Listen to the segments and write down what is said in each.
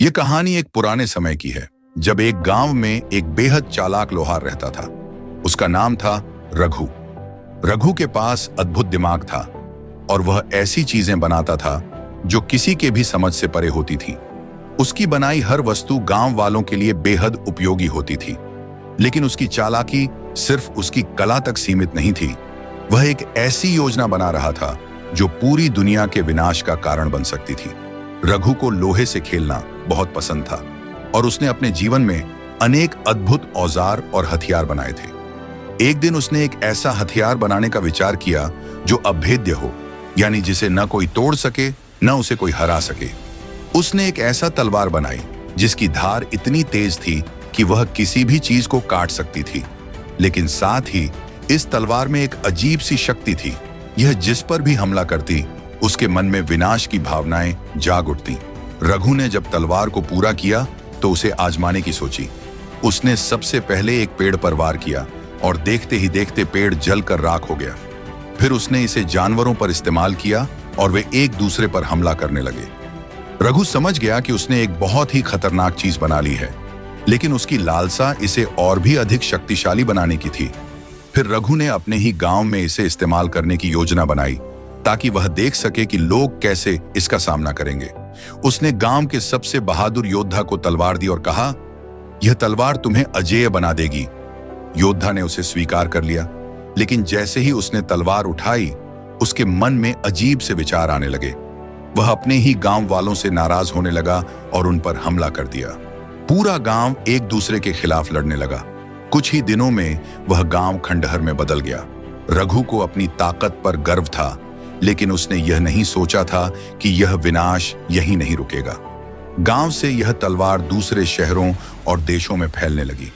ये कहानी एक पुराने समय की है, जब एक गांव में एक बेहद चालाक लोहार रहता था। उसका नाम था रघु। रघु के पास अद्भुत दिमाग था और वह ऐसी चीजें बनाता था जो किसी के भी समझ से परे होती थी। उसकी बनाई हर वस्तु गांव वालों के लिए बेहद उपयोगी होती थी, लेकिन उसकी चालाकी सिर्फ उसकी कला तक सीमित नहीं थी। वह एक ऐसी योजना बना रहा था जो पूरी दुनिया के विनाश का कारण बन सकती थी। रघु को लोहे से खेलना बहुत पसंद था और उसने अपने जीवन में अनेक अद्भुत औजार और हथियार बनाए थे। एक दिन उसने एक ऐसा हथियार बनाने का विचार किया जो अभेद्य हो, यानी जिसे न कोई तोड़ सके न उसे कोई हरा सके। उसने एक ऐसा तलवार बनाई जिसकी धार इतनी तेज थी कि वह किसी भी चीज को काट सकती थी, लेकिन साथ ही इस तलवार में एक अजीब सी शक्ति थी। यह जिस पर भी हमला करती उसके मन में विनाश की भावनाएं जाग उठती। रघु ने जब तलवार को पूरा किया तो उसे आजमाने की सोची। उसने सबसे पहले एक पेड़ पर वार किया और देखते ही देखते पेड़ जलकर राख हो गया। फिर उसने इसे जानवरों पर इस्तेमाल किया और वे एक दूसरे पर हमला करने लगे। रघु समझ गया कि उसने एक बहुत ही खतरनाक चीज बना ली है, लेकिन उसकी लालसा इसे और भी अधिक शक्तिशाली बनाने की थी। फिर रघु ने अपने ही गांव में इसे इस्तेमाल करने की योजना बनाई ताकि वह देख सके कि लोग कैसे इसका सामना करेंगे। उसने गांव के सबसे बहादुर योद्धा को तलवार दी और कहा, यह तलवार तुम्हें अजेय बना देगी। योद्धा ने उसे स्वीकार कर लिया, लेकिन जैसे ही उसने तलवार उठाई उसके मन में अजीब से विचार आने लगे। वह अपने ही गांव वालों से नाराज होने लगा और उन पर हमला कर दिया। पूरा गांव एक दूसरे के खिलाफ लड़ने लगा। कुछ ही दिनों में वह गांव खंडहर में बदल गया। रघु को अपनी ताकत पर गर्व था, लेकिन उसने यह नहीं सोचा था कि यह विनाश यहीं नहीं रुकेगा। गांव से यह तलवार दूसरे शहरों और देशों में फैलने लगी।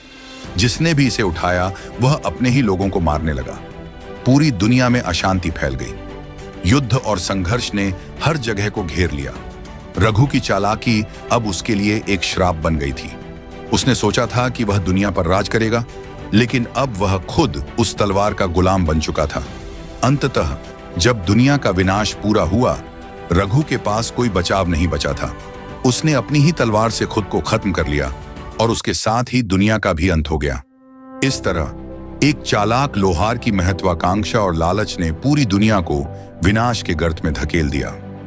जिसने भी इसे उठाया वह अपने ही लोगों को मारने लगा। पूरी दुनिया में अशांति फैल गई। युद्ध और संघर्ष ने हर जगह को घेर लिया। रघु की चालाकी अब उसके लिए एक श्राप बन गई थी। उसने सोचा था कि वह दुनिया पर राज करेगा, लेकिन अब वह खुद उस तलवार का गुलाम बन चुका था। अंततः जब दुनिया का विनाश पूरा हुआ, रघु के पास कोई बचाव नहीं बचा था। उसने अपनी ही तलवार से खुद को खत्म कर लिया और उसके साथ ही दुनिया का भी अंत हो गया। इस तरह एक चालाक लोहार की महत्वाकांक्षा और लालच ने पूरी दुनिया को विनाश के गर्त में धकेल दिया।